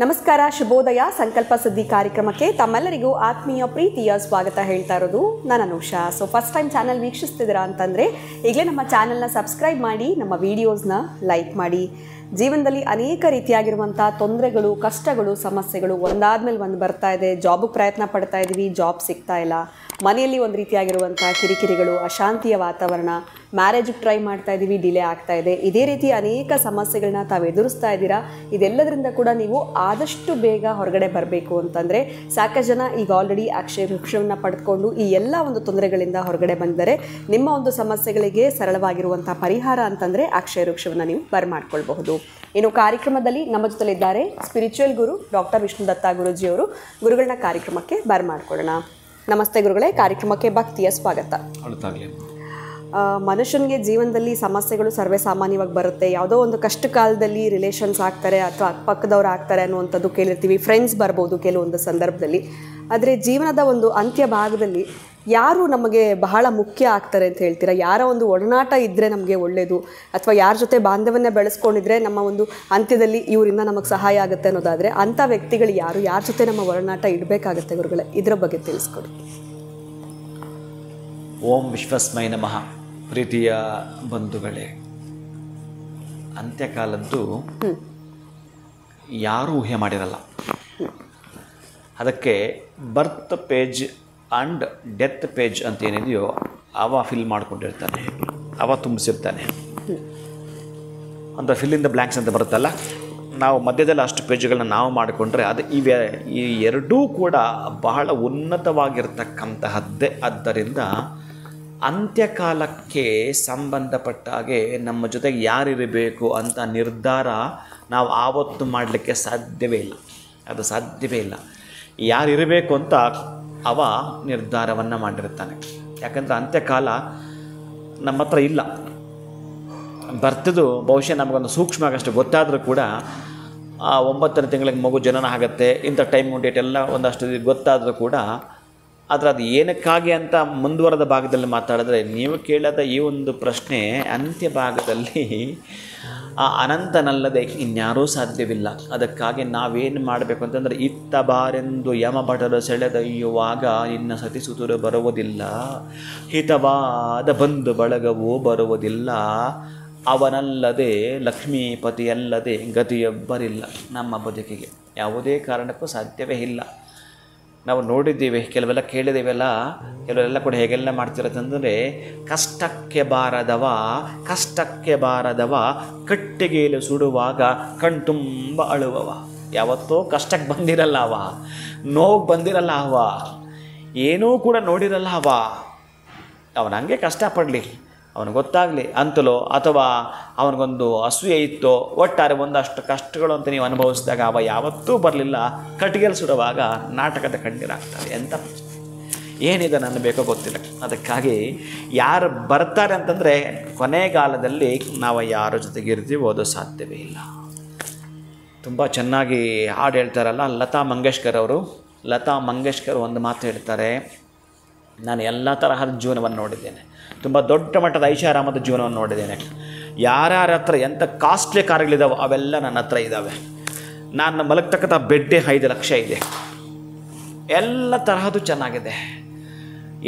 ನಮಸ್ಕಾರ, ಶುಭೋದಯ. ಸಂಕಲ್ಪ ಸುದ್ದಿ ಕಾರ್ಯಕ್ರಮಕ್ಕೆ ತಮ್ಮೆಲ್ಲರಿಗೂ ಆತ್ಮೀಯ ಪ್ರೀತಿಯ ಸ್ವಾಗತ ಹೇಳ್ತಾ ಇರೋದು ನಾನು Anusha. So first time channel ವೀಕ್ಷಿಸ್ತಿದ್ದೀರಾ ಅಂತಂದರೆ ಈಗಲೇ ನಮ್ಮ ಚಾನಲ್ನ ಸಬ್ಸ್ಕ್ರೈಬ್ ಮಾಡಿ, ನಮ್ಮ ವಿಡಿಯೋಸ್ನ ಲೈಕ್ ಮಾಡಿ. ಜೀವನದಲ್ಲಿ ಅನೇಕ ರೀತಿಯಾಗಿರುವಂಥ ತೊಂದರೆಗಳು, ಕಷ್ಟಗಳು, ಸಮಸ್ಯೆಗಳು ಒಂದಾದ್ಮೇಲೆ ಒಂದು ಬರ್ತಾ ಇದೆ. ಜಾಬಿಗೆ ಪ್ರಯತ್ನ ಪಡ್ತಾ ಇದ್ದೀವಿ, ಜಾಬ್ ಸಿಗ್ತಾ ಇಲ್ಲ. ಮನೆಯಲ್ಲಿ ಒಂದು ರೀತಿಯಾಗಿರುವಂಥ ಕಿರಿಕಿರಿಗಳು, ಅಶಾಂತಿಯ ವಾತಾವರಣ, ಮ್ಯಾರೇಜಿಗೆ ಟ್ರೈ ಮಾಡ್ತಾ ಇದ್ದೀವಿ, ಡಿಲೇ ಆಗ್ತಾ ಇದೆ. ಇದೇ ರೀತಿ ಅನೇಕ ಸಮಸ್ಯೆಗಳನ್ನ ತಾವು ಎದುರಿಸ್ತಾ ಇದ್ದೀರಾ. ಇದೆಲ್ಲದರಿಂದ ಕೂಡ ನೀವು ಆದಷ್ಟು ಬೇಗ ಹೊರಗಡೆ ಬರಬೇಕು ಅಂತಂದರೆ ಸಾಕಷ್ಟು ಜನ ಈಗ ಆಲ್ರೆಡಿ ಅಕ್ಷಯ ವೃಕ್ಷವನ್ನು ಪಡೆದುಕೊಂಡು ಈ ಎಲ್ಲ ಒಂದು ತೊಂದರೆಗಳಿಂದ ಹೊರಗಡೆ ಬಂದರೆ ನಿಮ್ಮ ಒಂದು ಸಮಸ್ಯೆಗಳಿಗೆ ಸರಳವಾಗಿರುವಂಥ ಪರಿಹಾರ ಅಂತಂದರೆ ಅಕ್ಷಯ ವೃಕ್ಷವನ್ನು ನೀವು ಬರಮಾಡ್ಕೊಳ್ಬಹುದು. ಇನ್ನು ಕಾರ್ಯಕ್ರಮದಲ್ಲಿ ನಮ್ಮ ಜೊತೆಲಿದ್ದಾರೆ ಸ್ಪಿರಿಚುವಲ್ ಗುರು ಡಾಕ್ಟರ್ ವಿಷ್ಣುದತ್ತ ಗುರೂಜಿಯವರು. ಗುರುಗಳನ್ನ ಕಾರ್ಯಕ್ರಮಕ್ಕೆ ಬರಮಾಡ್ಕೊಳ್ಳೋಣ. ನಮಸ್ತೆ ಗುರುಗಳೇ, ಕಾರ್ಯಕ್ರಮಕ್ಕೆ ಭಕ್ತಿಯ ಸ್ವಾಗತ. ಮನುಷ್ಯನಿಗೆ ಜೀವನದಲ್ಲಿ ಸಮಸ್ಯೆಗಳು ಸರ್ವೇ ಸಾಮಾನ್ಯವಾಗಿ ಬರುತ್ತೆ. ಯಾವುದೋ ಒಂದು ಕಷ್ಟ ಕಾಲದಲ್ಲಿ ರಿಲೇಷನ್ಸ್ ಆಗ್ತಾರೆ ಅಥವಾ ಅಕ್ಕಪಕ್ಕದವ್ರು ಆಗ್ತಾರೆ ಅನ್ನುವಂಥದ್ದು ಕೇಳಿರ್ತೀವಿ. ಫ್ರೆಂಡ್ಸ್ ಬರ್ಬೋದು ಕೆಲವೊಂದು ಸಂದರ್ಭದಲ್ಲಿ. ಆದರೆ ಜೀವನದ ಒಂದು ಅಂತ್ಯ ಭಾಗದಲ್ಲಿ ಯಾರು ನಮಗೆ ಬಹಳ ಮುಖ್ಯ ಆಗ್ತಾರೆ ಅಂತ ಹೇಳ್ತೀರಾ? ಯಾರ ಒಂದು ಒಡನಾಟ ಇದ್ದರೆ ನಮಗೆ ಒಳ್ಳೆಯದು, ಅಥವಾ ಯಾರ ಜೊತೆ ಬಾಂಧವ್ಯನ ಬೆಳೆಸ್ಕೊಂಡಿದ್ರೆ ನಮ್ಮ ಒಂದು ಅಂತ್ಯದಲ್ಲಿ ಇವರಿಂದ ನಮಗೆ ಸಹಾಯ ಆಗುತ್ತೆ ಅನ್ನೋದಾದರೆ ಅಂಥ ವ್ಯಕ್ತಿಗಳು ಯಾರು? ಯಾರ ಜೊತೆ ನಮ್ಮ ಒಡನಾಟ ಇಡಬೇಕಾಗತ್ತೆ ಗುರುಗಳೇ? ಇದರ ಬಗ್ಗೆ ತಿಳಿಸ್ಕೊಡಿ. ಓಂ ವಿಶ್ವಸ್ಮೈ ನಮಃ. ಪ್ರೀತಿಯ ಬಂಧುಗಳೇ, ಅಂತ್ಯಕಾಲದ್ದು ಯಾರೂ ಊಹೆ ಮಾಡಿರಲ್ಲ. ಅದಕ್ಕೆ ಬರ್ತ್ ಪೇಜ್ ಆ್ಯಂಡ್ ಡೆತ್ ಪೇಜ್ ಅಂತ ಏನಿದೆಯೋ ಅವ ಫಿಲ್ ಮಾಡ್ಕೊಂಡಿರ್ತಾನೆ, ಅವ ತುಂಬಿಸಿರ್ತಾನೆ. ಅಂದರೆ ಫಿಲ್ ಇನ್ ದ ಬ್ಲ್ಯಾಂಕ್ಸ್ ಅಂತ ಬರುತ್ತಲ್ಲ, ನಾವು ಮಧ್ಯದಲ್ಲಿ ಅಷ್ಟು ಪೇಜ್ಗಳನ್ನ ನಾವು ಮಾಡಿಕೊಂಡ್ರೆ ಅದು ಈ ಎರಡೂ ಕೂಡ ಬಹಳ ಉನ್ನತವಾಗಿರ್ತಕ್ಕಂತಹದ್ದೇ. ಆದ್ದರಿಂದ ಅಂತ್ಯಕಾಲಕ್ಕೆ ಸಂಬಂಧಪಟ್ಟ ಹಾಗೆ ನಮ್ಮ ಜೊತೆಗೆ ಯಾರಿರಬೇಕು ಅಂತ ನಿರ್ಧಾರ ನಾವು ಆವತ್ತು ಮಾಡಲಿಕ್ಕೆ ಸಾಧ್ಯವೇ ಇಲ್ಲ. ಅದು ಸಾಧ್ಯವೇ ಇಲ್ಲ. ಯಾರಿರಬೇಕು ಅಂತ ಅವ ನಿರ್ಧಾರವನ್ನು ಮಾಡಿರ್ತಾನೆ. ಯಾಕಂದರೆ ಅಂತ್ಯಕಾಲ ನಮ್ಮ ಹತ್ರ ಇಲ್ಲ. ಬರ್ತದ್ದು ಬಹುಶಃ ನಮಗೊಂದು ಸೂಕ್ಷ್ಮವಾಗಷ್ಟು ಗೊತ್ತಾದರೂ ಕೂಡ 9ನೇ ತಿಂಗಳಿಗೆ ಮಗು ಜನನ ಆಗುತ್ತೆ, ಇಂಥ ಟೈಮ್ ಡೇಟ್ ಎಲ್ಲ ಒಂದಷ್ಟು ಗೊತ್ತಾದರೂ ಕೂಡ ಆದರೆ ಅದು ಏನಕ್ಕಾಗಿ ಅಂತ ಮುಂದುವರೆದ ಭಾಗದಲ್ಲಿ ಮಾತಾಡಿದ್ರೆ, ನೀವು ಕೇಳದ ಈ ಒಂದು ಪ್ರಶ್ನೆ ಅಂತ್ಯ ಭಾಗದಲ್ಲಿ ಅನಂತನಲ್ಲದೆ ಇನ್ಯಾರೂ ಸಾಧ್ಯವಿಲ್ಲ. ಅದಕ್ಕಾಗಿ ನಾವೇನು ಮಾಡಬೇಕು ಅಂತಂದರೆ, ಇತ್ತ ಬಾರೆಂದು ಯಮಭಟರು ಸೆಳೆದೊಯ್ಯುವಾಗ ಇನ್ನು ಸತಿಸುತರು ಬರುವುದಿಲ್ಲ, ಹಿತವಾದ ಬಂಧು ಬಳಗವೂ ಬರುವುದಿಲ್ಲ, ಅವನಲ್ಲದೆ ಲಕ್ಷ್ಮೀಪತಿಯಲ್ಲದೆ ಗತಿಯೊಬ್ಬರಿಲ್ಲ. ನಮ್ಮ ಬದುಕಿಗೆ ಯಾವುದೇ ಕಾರಣಕ್ಕೂ ಸಾಧ್ಯವೇ ಇಲ್ಲ. ನಾವು ನೋಡಿದ್ದೀವಿ, ಕೆಲವೆಲ್ಲ ಕೇಳಿದ್ದೇವೆಲ್ಲ, ಕೆಲವೆಲ್ಲ ಕೂಡ ಹೇಗೆಲ್ಲ ಮಾಡ್ತಿರತ್ತಂದರೆ, ಕಷ್ಟಕ್ಕೆ ಬಾರದವ ಕಟ್ಟಿಗೆಯಲ್ಲಿ ಸುಡುವಾಗ ಕಣ್ತುಂಬ ಅಳುವವ. ಯಾವತ್ತೋ ಕಷ್ಟಕ್ಕೆ ಬಂದಿರಲ್ಲ ಅವ, ನೋವು ಬಂದಿರಲ್ಲ ಅವ, ಏನೂ ಕೂಡ ನೋಡಿರಲ್ಲ ಅವ. ಅವನಂಗೆ ಕಷ್ಟಪಡಲಿ, ಅವನಿಗೆ ಗೊತ್ತಾಗಲಿ ಅಂತಲೋ ಅಥವಾ ಅವನಿಗೊಂದು ಅಸೂಯೆ ಇತ್ತೋ, ಒಟ್ಟಾರೆ ಒಂದಷ್ಟು ಕಷ್ಟಗಳು ಅಂತ ನೀವು ಅನುಭವಿಸಿದಾಗ ಅವ ಯಾವತ್ತೂ ಬರಲಿಲ್ಲ. ಕಟ್ಟಿಗೆಯಲ್ಲಿ ಸುಡುವಾಗ ನಾಟಕದ ಕಣ್ಣೀರಾಗ್ತಾರೆ. ಎಂಥ ಏನಿದೆ ನನ್ನ ಬೇಕೋ ಗೊತ್ತಿಲ್ಲ. ಅದಕ್ಕಾಗಿ ಯಾರು ಬರ್ತಾರೆ ಅಂತಂದರೆ ಕೊನೆಗಾಲದಲ್ಲಿ ನಾವು ಯಾರ ಜೊತೆಗೆ ಇರ್ತೀವೋ ಅದು ಸಾಧ್ಯವೇ ಇಲ್ಲ. ತುಂಬ ಚೆನ್ನಾಗಿ ಹಾಡು ಹೇಳ್ತಾರಲ್ಲ ಲತಾ ಮಂಗೇಶ್ಕರ್ ಅವರು. ಲತಾ ಮಂಗೇಶ್ಕರ್ ಒಂದು ಮಾತು ಹೇಳ್ತಾರೆ, ನಾನು ಎಲ್ಲ ತರಹದ ಜೀವನವನ್ನು ನೋಡಿದ್ದೇನೆ, ತುಂಬ ದೊಡ್ಡ ಮಟ್ಟದ ಐಷಾರಾಮದ ಜೀವನವನ್ನು ನೋಡಿದ್ದೇನೆ. ಯಾರ್ಯಾರ ಹತ್ರ ಎಂಥ ಕಾಸ್ಟ್ಲಿ ಕಾರ್ಗಳಿದ್ದಾವೆ ಅವೆಲ್ಲ ನನ್ನ ಹತ್ರ ಇದ್ದಾವೆ. ನಾನು ಮಲಗ್ತಕ್ಕಂಥ ಬೆಡ್ಡೇ 5 ಲಕ್ಷ ಇದೆ. ಎಲ್ಲ ತರಹದ್ದು ಚೆನ್ನಾಗಿದೆ.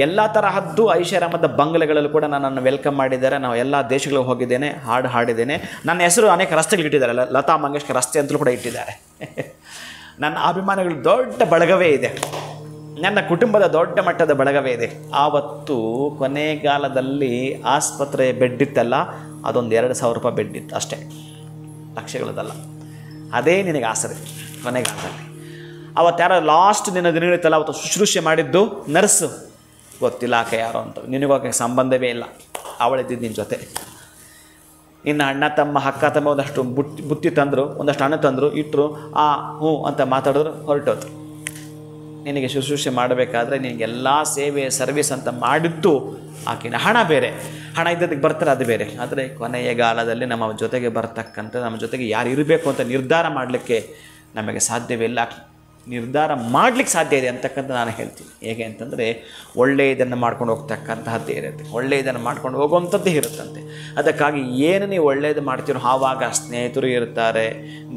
ಎಲ್ಲ ತರಹದ್ದು ಐಷಾರಾಮದ ಬಂಗಲೆಗಳಲ್ಲೂ ಕೂಡ ನನ್ನನ್ನು ವೆಲ್ಕಮ್ ಮಾಡಿದ್ದಾರೆ. ನಾವು ಎಲ್ಲ ದೇಶಗಳಿಗೆ ಹೋಗಿದ್ದೇನೆ, ಹಾಡು ಹಾಡಿದ್ದೇನೆ. ನನ್ನ ಹೆಸರು ಅನೇಕ ರಸ್ತೆಗಳಿಟ್ಟಿದ್ದಾರೆ, ಲತಾ ಮಂಗೇಶ್ಕರ್ ರಸ್ತೆ ಅಂತಲೂ ಕೂಡ ಇಟ್ಟಿದ್ದಾರೆ. ನನ್ನ ಅಭಿಮಾನಿಗಳು ದೊಡ್ಡ ಬಳಗವೇ ಇದೆ, ನನ್ನ ಕುಟುಂಬದ ದೊಡ್ಡ ಮಟ್ಟದ ಬಳಗವೇ ಇದೆ. ಆವತ್ತು ಕೊನೆಗಾಲದಲ್ಲಿ ಆಸ್ಪತ್ರೆ ಬೆಡ್ ಇತ್ತಲ್ಲ, ಅದೊಂದು 2,000 ರೂಪಾಯಿ ಬೆಡ್ ಇತ್ತು ಅಷ್ಟೇ, ಲಕ್ಷಗಳದಲ್ಲ. ಅದೇ ನಿನಗೆ ಆಸರೆ ಕೊನೆಗಾಲದಲ್ಲಿ. ಅವತ್ತು ಯಾರೋ ಲಾಸ್ಟ್ ದಿನಗಳಿತ್ತಲ್ಲ, ಅವತ್ತು ಶುಶ್ರೂಷೆ ಮಾಡಿದ್ದು ನರ್ಸು, ಗೊತ್ತಿಲ್ಲ ಆಕೆ ಯಾರೋ ಅಂತ, ನಿನಗೋಕೆ ಸಂಬಂಧವೇ ಇಲ್ಲ. ಅವಳಿದ್ದಿದ್ದು ನಿನ್ನ ಜೊತೆ. ಇನ್ನು ಅಣ್ಣ ತಮ್ಮ ಅಕ್ಕ ತಮ್ಮ ಒಂದಷ್ಟು ಬುತ್ತಿ ತಂದರು, ಒಂದಷ್ಟು ಹಣ್ಣು ತಂದರು, ಇಟ್ಟರು, ಹ್ಞೂ ಅಂತ ಮಾತಾಡಿದ್ರು, ಹೊರಟೋದು. ನಿನಗೆ ಶುಶ್ರೂಷೆ ಮಾಡಬೇಕಾದ್ರೆ ನಿನಗೆಲ್ಲ ಸೇವೆ ಸರ್ವಿಸ್ ಅಂತ ಮಾಡಿದ್ದು ಆಕಿನ ಹಣ ಬೇರೆ, ಹಣ ಇದ್ದದಕ್ಕೆ ಬರ್ತಾರೆ ಅದು ಬೇರೆ. ಆದರೆ ಕೊನೆಯ ಕಾಲದಲ್ಲಿ ನಮ್ಮ ಜೊತೆಗೆ ಬರ್ತಕ್ಕಂಥ, ನಮ್ಮ ಜೊತೆಗೆ ಯಾರು ಇರಬೇಕು ಅಂತ ನಿರ್ಧಾರ ಮಾಡಲಿಕ್ಕೆ ನಮಗೆ ಸಾಧ್ಯವಿಲ್ಲ. ನಿರ್ಧಾರ ಮಾಡಲಿಕ್ಕೆ ಸಾಧ್ಯ ಇದೆ ಅಂತಕ್ಕಂಥ ನಾನು ಹೇಳ್ತೀನಿ. ಹೇಗೆ ಅಂತಂದರೆ ಒಳ್ಳೆಯದನ್ನು ಮಾಡ್ಕೊಂಡು ಹೋಗ್ತಕ್ಕಂತಹದ್ದೇ ಇರುತ್ತೆ, ಒಳ್ಳೆಯದನ್ನು ಮಾಡ್ಕೊಂಡು ಹೋಗುವಂಥದ್ದೇ ಇರುತ್ತಂತೆ. ಅದಕ್ಕಾಗಿ ಏನು ನೀವು ಒಳ್ಳೆಯದು ಮಾಡ್ತೀರೋ ಆವಾಗ ಸ್ನೇಹಿತರು ಇರ್ತಾರೆ,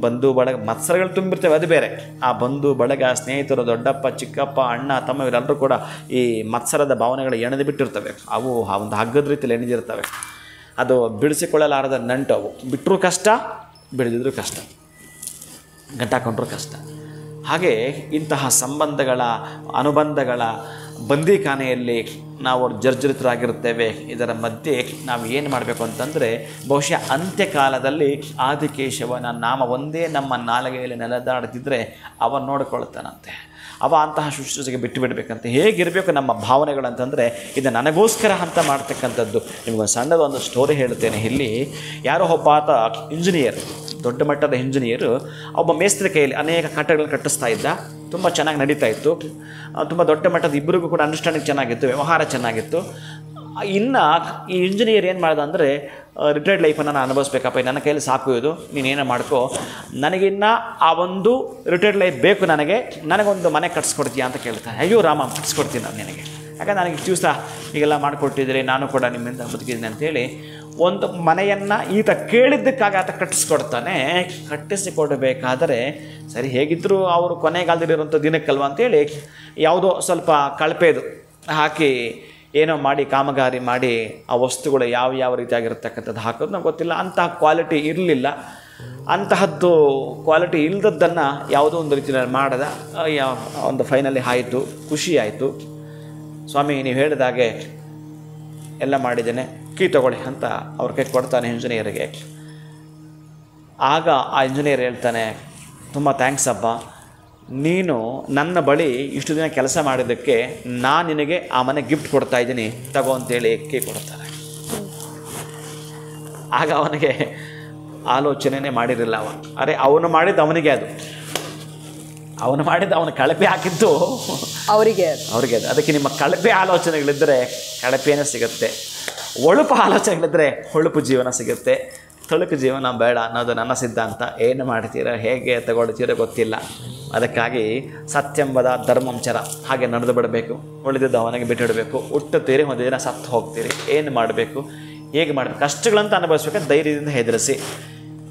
ಬಂಧು ಬಳಗ, ಮತ್ಸರಗಳು ತುಂಬಿರ್ತವೆ, ಅದು ಬೇರೆ. ಆ ಬಂಧು ಬಳಗ, ಸ್ನೇಹಿತರು, ದೊಡ್ಡಪ್ಪ ಚಿಕ್ಕಪ್ಪ ಅಣ್ಣ ತಮ್ಮ ಇವರೆಲ್ಲರೂ ಕೂಡ ಈ ಮತ್ಸರದ ಭಾವನೆಗಳು ಎಣೆದು ಬಿಟ್ಟಿರ್ತವೆ. ಅವು ಆ ಒಂದು ಹಗ್ಗದ ರೀತಿಯಲ್ಲಿ ಎಣೆದಿರ್ತವೆ. ಅದು ಬಿಡಿಸಿಕೊಳ್ಳಲಾರದ ನಂಟು. ಅವು ಬಿಟ್ಟರೂ ಕಷ್ಟ, ಬಿಡಿದಿದ್ರೂ ಕಷ್ಟ, ಗಂಟಾಕೊಂಡ್ರೂ ಕಷ್ಟ. ಹಾಗೆ ಇಂತಹ ಸಂಬಂಧಗಳ, ಅನುಬಂಧಗಳ ಬಂದೀಖಾನೆಯಲ್ಲಿ ನಾವು ಜರ್ಜರಿತರಾಗಿರುತ್ತೇವೆ. ಇದರ ಮಧ್ಯೆ ನಾವು ಏನು ಮಾಡಬೇಕು ಅಂತಂದರೆ, ಬಹುಶಃ ಅಂತ್ಯಕಾಲದಲ್ಲಿ ಆದಿಕೇಶವನ ನಾಮ ಒಂದೇ ನಮ್ಮ ನಾಲಿಗೆಯಲ್ಲಿ ನೆಲೆದಾಡ್ತಿದ್ರೆ ಅವ ನೋಡಿಕೊಳ್ತಾನಂತೆ. ಅವ ಅಂತಹ ಶುಶ್ರೂಷೆಗೆ ಬಿಟ್ಟು ಬಿಡಬೇಕಂತೆ. ಹೇಗಿರಬೇಕು ನಮ್ಮ ಭಾವನೆಗಳು ಅಂತಂದರೆ, ಇದು ನನಗೋಸ್ಕರ ಅಂತ ಮಾಡ್ತಕ್ಕಂಥದ್ದು. ನಿಮಗೊಂದು ಸಣ್ಣದೊಂದು ಸ್ಟೋರಿ ಹೇಳ್ತೇನೆ. ಇಲ್ಲಿ ಯಾರೋ ಒಬ್ಬ ಆತ ಇಂಜಿನಿಯರ್, ದೊಡ್ಡ ಮಟ್ಟದ ಇಂಜಿನಿಯರು, ಒಬ್ಬ ಮೇಸ್ತ್ರಿ ಕೈಯಲ್ಲಿ ಅನೇಕ ಕಟ್ಟಡಗಳನ್ನು ಕಟ್ಟಿಸ್ತಾ ಇದ್ದ. ತುಂಬ ಚೆನ್ನಾಗಿ ನಡೀತಾ ಇತ್ತು. ತುಂಬ ದೊಡ್ಡ ಮಟ್ಟದ ಇಬ್ಬರಿಗೂ ಕೂಡ ಅಂಡರ್ಸ್ಟ್ಯಾಂಡಿಂಗ್ ಚೆನ್ನಾಗಿತ್ತು, ವ್ಯವಹಾರ ಚೆನ್ನಾಗಿತ್ತು. ಇನ್ನು ಈ ಇಂಜಿನಿಯರ್ ಏನು ಮಾಡ್ದ ಅಂದರೆ, ರಿಟೈರ್ಡ್ ಲೈಫನ್ನು ನಾನು ಅನುಭವಿಸ್ಬೇಕಪ್ಪ, ನನ್ನ ಕೈಯಲ್ಲಿ ಸಾಕು, ಇದು ನೀನೇನೋ ಮಾಡ್ಕೋ, ನನಗಿನ್ನು ಆ ಒಂದು ರಿಟೈರ್ಡ್ ಲೈಫ್ ಬೇಕು, ನನಗೊಂದು ಮನೆ ಕಟ್ಸ್ಕೊಡ್ತೀಯಾ ಅಂತ ಕೇಳ್ತಾನೆ. ಅಯ್ಯೋ ರಾಮ, ಕಟ್ಸ್ಕೊಡ್ತೀನಿ ನಾನು ನಿನಗೆ, ಯಾಕಂದ್ರೆ ನನಗೆ ಇಷ್ಟು ದಿವಸ ಹೀಗೆಲ್ಲ ಮಾಡಿಕೊಟ್ಟಿದ್ರೆ ನಾನು ಕೂಡ ನಿಮ್ಮಿಂದ ಬದುಕಿದ್ದೀನಿ ಅಂತೇಳಿ ಒಂದು ಮನೆಯನ್ನು ಈತ ಕೇಳಿದ್ದಕ್ಕಾಗಿ ಆತ ಕಟ್ಟಿಸ್ಕೊಡ್ತಾನೆ. ಕಟ್ಟಿಸಿಕೊಡಬೇಕಾದರೆ ಸರಿ ಹೇಗಿದ್ದರೂ ಅವರು ಕೊನೆಗಾಲದಲ್ಲಿರುವಂಥ ದಿನಕ್ಕಲ್ವ ಅಂತೇಳಿ ಯಾವುದೋ ಸ್ವಲ್ಪ ಕಳಪೆದು ಹಾಕಿ ಏನೋ ಮಾಡಿ ಕಾಮಗಾರಿ ಮಾಡಿ ಆ ವಸ್ತುಗಳು ಯಾವ ರೀತಿಯಾಗಿರ್ತಕ್ಕಂಥದ್ದು ಹಾಕೋದು ನಮ್ಗೆ ಗೊತ್ತಿಲ್ಲ. ಅಂತಹ ಕ್ವಾಲಿಟಿ ಇರಲಿಲ್ಲ. ಅಂತಹದ್ದು ಕ್ವಾಲಿಟಿ ಇಲ್ಲದದ್ದನ್ನು ಯಾವುದೋ ಒಂದು ರೀತಿಯಲ್ಲಿ ಮಾಡಿದ. ಒಂದು ಫೈನಲಿ ಆಯಿತು, ಖುಷಿ ಆಯಿತು. ಸ್ವಾಮಿ ನೀವು ಹೇಳಿದಾಗೆ ಎಲ್ಲ ಮಾಡಿದ್ದೇನೆ, ಕೀ ತಗೊಳ್ಳಿ ಅಂತ ಅವ್ರ ಕೈ ಕೊಡ್ತಾನೆ ಇಂಜಿನಿಯರಿಗೆ. ಆಗ ಆ ಇಂಜಿನಿಯರ್ ಹೇಳ್ತಾನೆ, ತುಂಬ ಥ್ಯಾಂಕ್ಸ್ ಅಪ್ಪ, ನೀನು ನನ್ನ ಬಳಿ ಇಷ್ಟು ದಿನ ಕೆಲಸ ಮಾಡಿದ್ದಕ್ಕೆ ನಾನು ನಿನಗೆ ಆ ಮನೆ ಗಿಫ್ಟ್ ಕೊಡ್ತಾ ಇದ್ದೀನಿ, ತಗೋ ಅಂತೇಳಿ ಕೀ ಕೊಡ್ತಾರೆ. ಆಗ ಅವನಿಗೆ ಆಲೋಚನೆನೇ ಮಾಡಿರಲಿಲ್ಲ. ಅರೆ ಅವನು ಮಾಡಿದ್ದು ಅವನಿಗೆ, ಅವನು ಮಾಡಿದ್ದು ಅವನು ಕಳಪೆ ಹಾಕಿದ್ದು ಅವರಿಗೆ ಅದು. ಅದಕ್ಕೆ ನಿಮ್ಮ ಕಳಪೆ ಆಲೋಚನೆಗಳಿದ್ದರೆ ಕಳಪೆನೇ ಸಿಗುತ್ತೆ, ಒಳುಪು ಆಲೋಚನೆಗಳಿದ್ದರೆ ಹೊಳುಪು ಜೀವನ ಸಿಗುತ್ತೆ. ತಳುಕು ಜೀವನ ಬೇಡ ಅನ್ನೋದು ನನ್ನ ಸಿದ್ಧಾಂತ. ಏನು ಮಾಡ್ತೀರ, ಹೇಗೆ ತಗೊಳ್ತೀರೋ ಗೊತ್ತಿಲ್ಲ. ಅದಕ್ಕಾಗಿ ಸತ್ಯಂಬದ ಧರ್ಮಂಚರ ಹಾಗೆ ನಡೆದು ಬಿಡಬೇಕು. ಉಳಿದಿದ್ದು ಅವನಿಗೆ ಬಿಟ್ಟಿಡಬೇಕು. ಹುಟ್ಟುತ್ತೀರಿ, ಒಂದು ದಿನ ಸತ್ತು ಹೋಗ್ತೀರಿ. ಏನು ಮಾಡಬೇಕು, ಹೇಗೆ ಮಾಡಬೇಕು, ಕಷ್ಟಗಳಂತ ಅನುಭವಿಸ್ಬೇಕಂತ ಧೈರ್ಯದಿಂದ ಹೆದರಿಸಿ,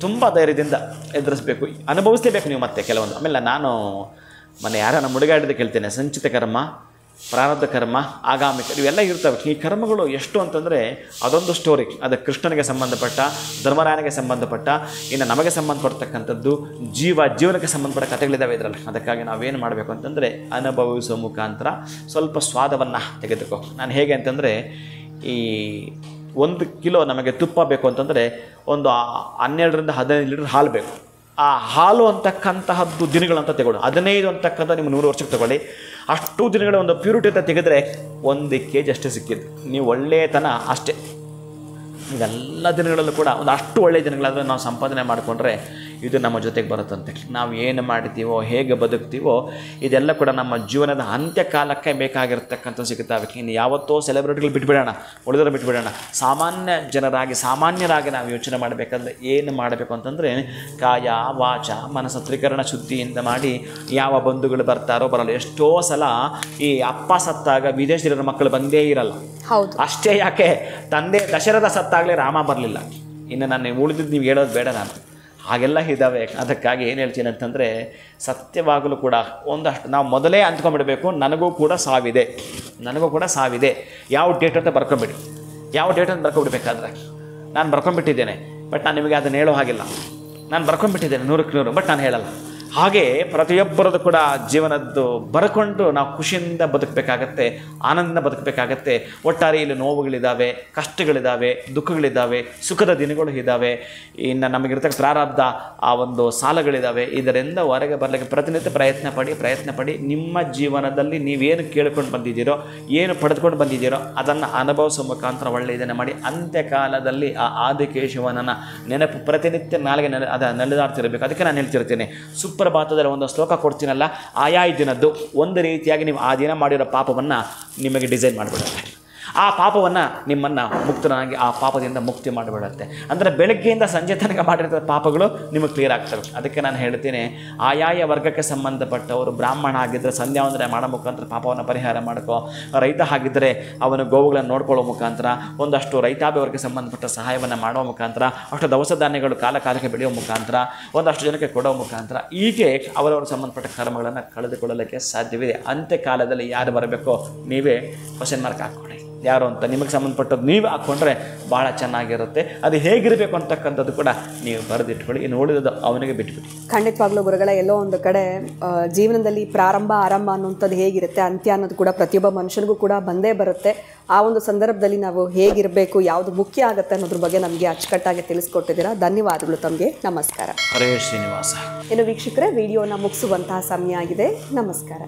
ತುಂಬ ಧೈರ್ಯದಿಂದ ಎದುರಿಸಬೇಕು, ಅನುಭವಿಸಲೇಬೇಕು ನೀವು. ಮತ್ತೆ ಕೆಲವೊಂದು ಆಮೇಲೆ ನಾನು ಯಾರನ್ನ ಮುಡುಗಾಡಿದ ಕೇಳ್ತೇನೆ, ಸಂಚಿತ ಕರ್ಮ, ಪ್ರಾರಬ್ಧ ಕರ್ಮ, ಆಗಾಮಿ ಇವೆಲ್ಲ ಇರ್ತವೆ. ಈ ಕರ್ಮಗಳು ಎಷ್ಟು ಅಂತಂದರೆ ಅದೊಂದು ಸ್ಟೋರಿ. ಅದು ಕೃಷ್ಣನಿಗೆ ಸಂಬಂಧಪಟ್ಟ, ಧರ್ಮರಾಯನಿಗೆ ಸಂಬಂಧಪಟ್ಟ, ಇನ್ನು ನಮಗೆ ಸಂಬಂಧಪಡ್ತಕ್ಕಂಥದ್ದು, ಜೀವನಕ್ಕೆ ಸಂಬಂಧಪಟ್ಟ ಕಥೆಗಳಿದ್ದಾವೆ ಇದರಲ್ಲಿ. ಅದಕ್ಕಾಗಿ ನಾವೇನು ಮಾಡಬೇಕು ಅಂತಂದರೆ ಅನುಭವಿಸುವ ಮುಖಾಂತರ ಸ್ವಲ್ಪ ಸ್ವಾದವನ್ನು ತೆಗೆದುಕೋ. ನಾನು ಹೇಗೆ ಅಂತಂದರೆ, ಈ 1 ಕಿಲೋ ನಮಗೆ ತುಪ್ಪ ಬೇಕು ಅಂತಂದರೆ ಒಂದು 12ರಿಂದ 15 ಲೀಟರ್ ಹಾಲು ಬೇಕು. ಆ ಹಾಲು ಅಂತಕ್ಕಂತಹದ್ದು ದಿನಗಳಂತ ತಗೊಳ್ಳಿ. 15 ಅಂತಕ್ಕಂಥ ನಿಮ್ಮ 100 ವರ್ಷಕ್ಕೆ ತಗೊಳ್ಳಿ. ಅಷ್ಟು ದಿನಗಳ ಒಂದು ಪ್ಯೂರಿಟಿ ಅಂತ ತೆಗೆದರೆ 1 kg ಅಷ್ಟೇ ಸಿಕ್ಕಿದ್ದು. ನೀವು ಒಳ್ಳೆಯತನ ಅಷ್ಟೇ. ಇವೆಲ್ಲ ದಿನಗಳಲ್ಲೂ ಕೂಡ ಒಂದು ಅಷ್ಟು ಒಳ್ಳೆಯ ದಿನಗಳಾದರೆ ನಾವು ಸಂಪಾದನೆ ಮಾಡಿಕೊಂಡ್ರೆ ಇದು ನಮ್ಮ ಜೊತೆಗೆ ಬರುತ್ತಂತೆ. ನಾವು ಏನು ಮಾಡ್ತೀವೋ, ಹೇಗೆ ಬದುಕ್ತೀವೋ, ಇದೆಲ್ಲ ಕೂಡ ನಮ್ಮ ಜೀವನದ ಅಂತ್ಯಕಾಲಕ್ಕೆ ಬೇಕಾಗಿರ್ತಕ್ಕಂಥ ಸಿಗುತ್ತವೆ. ಇನ್ನು ಯಾವತ್ತೋ ಸೆಲೆಬ್ರಿಟಿಗಳು ಬಿಟ್ಬಿಡೋಣ, ಉಳಿದ್ರೆ ಬಿಟ್ಬಿಡೋಣ. ಸಾಮಾನ್ಯರಾಗಿ ನಾವು ಯೋಚನೆ ಮಾಡಬೇಕಂದ್ರೆ ಏನು ಮಾಡಬೇಕು ಅಂತಂದರೆ, ಕಾಯ ವಾಚ ಮನಸ್ಸು ತ್ರಿಕರಣ ಶುದ್ಧಿಯಿಂದ ಮಾಡಿ. ಯಾವ ಬಂಧುಗಳು ಬರ್ತಾರೋ ಬರಲ್ಲ. ಎಷ್ಟೋ ಸಲ ಈ ಅಪ್ಪ ಸತ್ತಾಗ ವಿದೇಶಿಯರ ಮಕ್ಕಳು ಬಂದೇ ಇರಲ್ಲ. ಹೌದು, ಅಷ್ಟೇ ಯಾಕೆ, ತಂದೆ ದಶರಥ ಸತ್ತಾಗಲೇ ರಾಮ ಬರಲಿಲ್ಲ. ಇನ್ನು ನಾನು ಉಳಿದಿದ್ದು ನೀವು ಹೇಳೋದು ಬೇಡ, ನಾನು ಹಾಗೆಲ್ಲ ಇದ್ದಾವೆ. ಅದಕ್ಕಾಗಿ ಏನು ಹೇಳ್ತೀನಿ ಅಂತಂದರೆ, ಸತ್ಯವಾಗಲೂ ಕೂಡ ಒಂದಷ್ಟು ನಾವು ಮೊದಲೇ ಅಂದ್ಕೊಂಡ್ಬಿಡಬೇಕು, ನನಗೂ ಕೂಡ ಸಾವಿದೆ. ಯಾವ ಡೇಟ್ ಅಂತ ಬರ್ಕೊಂಬಿಡಿ. ಯಾವ ಡೇಟ್ ಅಂತ ಬರ್ಕೊಂಡ್ಬಿಡ್ಬೇಕಾದ್ರೆ, ನಾನು ಬರ್ಕೊಂಡ್ಬಿಟ್ಟಿದ್ದೇನೆ ಬಟ್ ನಾನು ನಿಮಗೆ ಅದನ್ನು ಹೇಳೋ ಹಾಗಿಲ್ಲ. ನಾನು ಬರ್ಕೊಂಡ್ಬಿಟ್ಟಿದ್ದೇನೆ 100ಕ್ಕೆ 100, ಬಟ್ ನಾನು ಹೇಳಲ್ಲ. ಹಾಗೆ ಪ್ರತಿಯೊಬ್ಬರದ್ದು ಕೂಡ ಜೀವನದ್ದು ಬರ್ಕೊಂಡು ನಾವು ಖುಷಿಯಿಂದ ಬದುಕಬೇಕಾಗತ್ತೆ, ಆನಂದದಿಂದ ಬದುಕಬೇಕಾಗತ್ತೆ. ಒಟ್ಟಾರೆ ಇಲ್ಲಿ ನೋವುಗಳಿದ್ದಾವೆ, ಕಷ್ಟಗಳಿದ್ದಾವೆ, ದುಃಖಗಳಿದ್ದಾವೆ, ಸುಖದ ದಿನಗಳು ಇದ್ದಾವೆ, ಇನ್ನು ನಮಗಿರ್ತಕ್ಕ ಪ್ರಾರಬ್ಧ ಆ ಒಂದು ಸಾಲಗಳಿದ್ದಾವೆ. ಇದರಿಂದ ಹೊರಗೆ ಬರಲಿಕ್ಕೆ ಪ್ರತಿನಿತ್ಯ ಪ್ರಯತ್ನ ಪಡಿ. ನಿಮ್ಮ ಜೀವನದಲ್ಲಿ ನೀವೇನು ಕೇಳ್ಕೊಂಡು ಬಂದಿದ್ದೀರೋ, ಏನು ಪಡೆದುಕೊಂಡು ಬಂದಿದ್ದೀರೋ ಅದನ್ನು ಅನುಭವಿಸೋ ಮುಖಾಂತರ ಒಳ್ಳೆಯದನ್ನು ಮಾಡಿ. ಅಂತ್ಯಕಾಲದಲ್ಲಿ ಆ ಆದಿಕೇಶವನನ್ನು ನೆನಪು ಪ್ರತಿನಿತ್ಯ ನಾಳೆಗೆ ನೆಲೆದಾಡ್ತಿರಬೇಕು. ಅದಕ್ಕೆ ನಾನು ಹೇಳ್ತಿರ್ತೀನಿ, ಸುಪ್ರಭಾತದಲ್ಲಿ ಒಂದು ಶ್ಲೋಕ ಕೊಡ್ತೀನಲ್ಲ, ಆಯಾ ದಿನದ್ದು ಒಂದು ರೀತಿಯಾಗಿ ನೀವು ಆ ದಿನ ಮಾಡಿರೋ ಪಾಪವನ್ನು ನಿಮಗೆ ಡಿಸೈನ್ ಮಾಡಿಬಿಡುತ್ತೆ. ಆ ಪಾಪವನ್ನು ನಿಮ್ಮನ್ನು ಮುಕ್ತನಾಗಿ ಆ ಪಾಪದಿಂದ ಮುಕ್ತಿ ಮಾಡಿಬಿಡುತ್ತೆ. ಅಂದರೆ ಬೆಳಗ್ಗೆಯಿಂದ ಸಂಜೆ ತನಕ ಮಾಡಿರ್ತಕ್ಕಂಥ ಪಾಪಗಳು ನಿಮಗೆ ಕ್ಲಿಯರ್ ಆಗ್ತವೆ. ಅದಕ್ಕೆ ನಾನು ಹೇಳ್ತೀನಿ, ಆಯಾಯ ವರ್ಗಕ್ಕೆ ಸಂಬಂಧಪಟ್ಟವರು ಬ್ರಾಹ್ಮಣ ಆಗಿದ್ದರೆ ಸಂಧ್ಯಾ ವಂದನೆ ಮಾಡೋ ಮುಖಾಂತರ ಪಾಪವನ್ನು ಪರಿಹಾರ ಮಾಡ್ಕೋ. ರೈತ ಆಗಿದ್ದರೆ ಅವನು ಗೋವುಗಳನ್ನು ನೋಡ್ಕೊಳ್ಳೋ ಮುಖಾಂತರ, ಒಂದಷ್ಟು ರೈತಾಪಿ ವರ್ಗಕ್ಕೆ ಸಂಬಂಧಪಟ್ಟ ಸಹಾಯವನ್ನು ಮಾಡುವ ಮುಖಾಂತರ, ಅಷ್ಟು ದವಸ ಧಾನ್ಯಗಳು ಕಾಲಕಾಲಕ್ಕೆ ಬೆಳೆಯುವ ಮುಖಾಂತರ, ಒಂದಷ್ಟು ಜನಕ್ಕೆ ಕೊಡೋ ಮುಖಾಂತರ, ಹೀಗೆ ಅವರವರು ಸಂಬಂಧಪಟ್ಟ ಕರ್ಮಗಳನ್ನು ಕಳೆದುಕೊಳ್ಳಲಿಕ್ಕೆ ಸಾಧ್ಯವಿದೆ. ಅಂತ್ಯಕಾಲದಲ್ಲಿ ಯಾರು ಬರಬೇಕೋ ನೀವೇ ಕ್ವಶನ್ ಮಾರ್ಕ್ ಹಾಕ್ಕೊಳ್ಳಿ. ಯಾರು ಅಂತ ನಿಮಗೆ ಸಂಬಂಧಪಟ್ಟದ್ದು ನೀವು ಹಾಕ್ಕೊಂಡ್ರೆ ಭಾಳ ಚೆನ್ನಾಗಿರುತ್ತೆ. ಅದು ಹೇಗಿರಬೇಕು ಅಂತಕ್ಕಂಥದ್ದು ಕೂಡ ನೀವು ಬರೆದಿಟ್ಕೊಳ್ಳಿ. ಇನ್ನು ಉಳಿದದ್ದು ಅವನಿಗೆ ಬಿಟ್ಬಿಡಿ. ಖಂಡಿತವಾಗ್ಲೂ ಗುರುಗಳ, ಎಲ್ಲೋ ಒಂದು ಕಡೆ ಜೀವನದಲ್ಲಿ ಪ್ರಾರಂಭ ಆರಂಭ ಅನ್ನುವಂಥದ್ದು ಹೇಗಿರುತ್ತೆ, ಅಂತ್ಯ ಅನ್ನೋದು ಕೂಡ ಪ್ರತಿಯೊಬ್ಬ ಮನುಷ್ಯನಿಗೂ ಕೂಡ ಬಂದೇ ಬರುತ್ತೆ. ಆ ಒಂದು ಸಂದರ್ಭದಲ್ಲಿ ನಾವು ಹೇಗಿರಬೇಕು, ಯಾವುದು ಮುಖ್ಯ ಆಗುತ್ತೆ ಅನ್ನೋದ್ರ ಬಗ್ಗೆ ನಮಗೆ ಅಚ್ಚುಕಟ್ಟಾಗಿ ತಿಳಿಸ್ಕೊಟ್ಟಿದ್ದೀರಾ. ಧನ್ಯವಾದಗಳು ತಮಗೆ. ನಮಸ್ಕಾರ. ಹರೇ ಶ್ರೀನಿವಾಸ. ಇನ್ನು ವೀಕ್ಷಕರೇ, ವಿಡಿಯೋನ ಮುಗಿಸುವಂತಹ ಸಮಯ ಆಗಿದೆ. ನಮಸ್ಕಾರ.